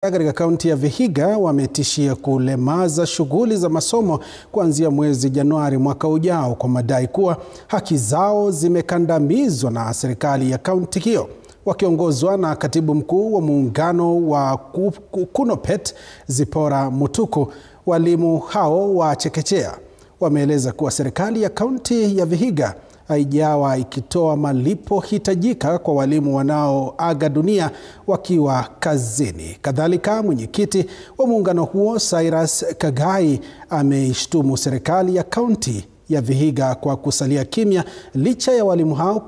Katika kaunti ya Vihiga wametishia kulemaza shughuli za masomo kuanzia mwezi Januari mwaka ujao kwa madai kuwa haki zao zimekandamizwa na serikali ya kaunti hiyo. Wakiongozwa na katibu mkuu wa muungano wa KUNOPET Zipora Mutuku, walimu hao wa chekechea wameeleza kuwa serikali ya kaunti ya Vihiga haijawa ikitoa malipo hitajika kwa walimu wanaoaga dunia wakiwa kazini. Kadhalika, mwenyekiti wa muungano huo Cyrus Kagai ameishtumu serikali ya kaunti ya Vihiga kwa kusalia kimya licha ya walimu hao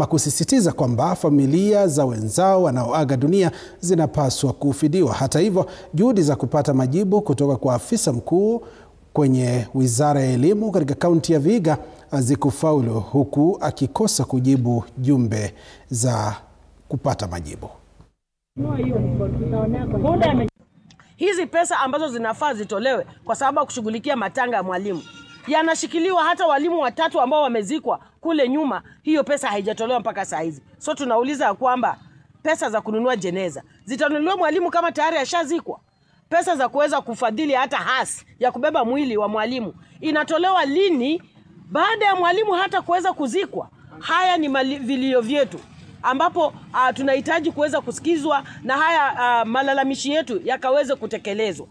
kusisitiza kwamba familia za wenzao wanaoaga dunia zinapaswa kufidiwa. Hata hivyo, juhudi za kupata majibu kutoka kwa afisa mkuu kwenye Wizara ya Elimu katika kaunti ya Vihiga hazikufaulu, huku akikosa kujibu jumbe za kupata majibu. Hizi pesa ambazo zinafaa zitolewe kwa sababu ya kushughulikia matanga ya mwalimu yanashikiliwa, hata walimu watatu ambao wamezikwa kule nyuma, hiyo pesa haijatolewa mpaka saa hizi. So tunauliza kwamba pesa za kununua jeneza zitanunuliwa mwalimu kama tayari ashazikwa? Pesa za kuweza kufadhili hata hasi ya kubeba mwili wa mwalimu inatolewa lini baada ya mwalimu hata kuweza kuzikwa? Haya ni vilio vyetu ambapo tunahitaji kuweza kusikizwa na haya malalamishi yetu yakaweze kutekelezwa.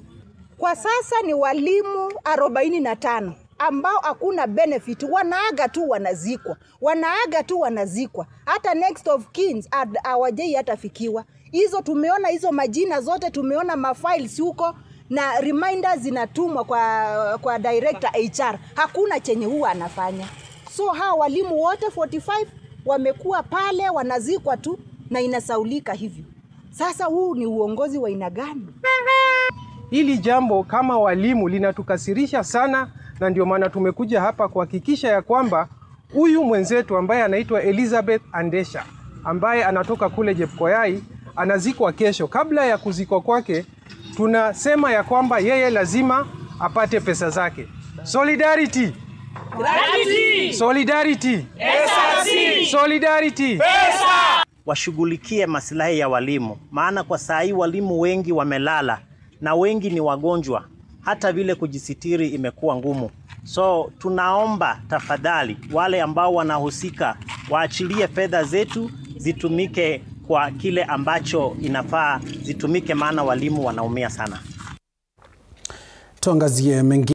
Kwa sasa ni walimu 45 ambao hakuna benefit, wanaaga tu wanazikwa, hata next of kin hawajai hata fikiwa. Hizo tumeona hizo majina zote, tumeona mafiles huko na reminders zinatumwa kwa director HR. Hakuna chenye huwa anafanya. So hawa walimu wote 45 wamekuwa pale wanazikwa tu na inasaulika hivyo. Sasa huu ni uongozi wa aina gani? Hili jambo kama walimu linatukasirisha sana, na ndio maana tumekuja hapa kuhakikisha ya kwamba huyu mwenzetu ambaye anaitwa Elizabeth Andesha ambaye anatoka kule Jepkoyai anazikwa kesho. Kabla ya kuzikwa kwake, tunasema ya kwamba yeye lazima apate pesa zake. Solidarity. Gratitude. Solidarity. SRC. Solidarity. Pesa. Washughulikie maslahi ya walimu, maana kwa saa hii walimu wengi wamelala na wengi ni wagonjwa, hata vile kujisitiri imekuwa ngumu. So tunaomba tafadhali wale ambao wanahusika waachilie fedha zetu zitumike kwa kile ambacho inafaa zitumike, maana walimu wanaumia sana. Tuangazie mengi.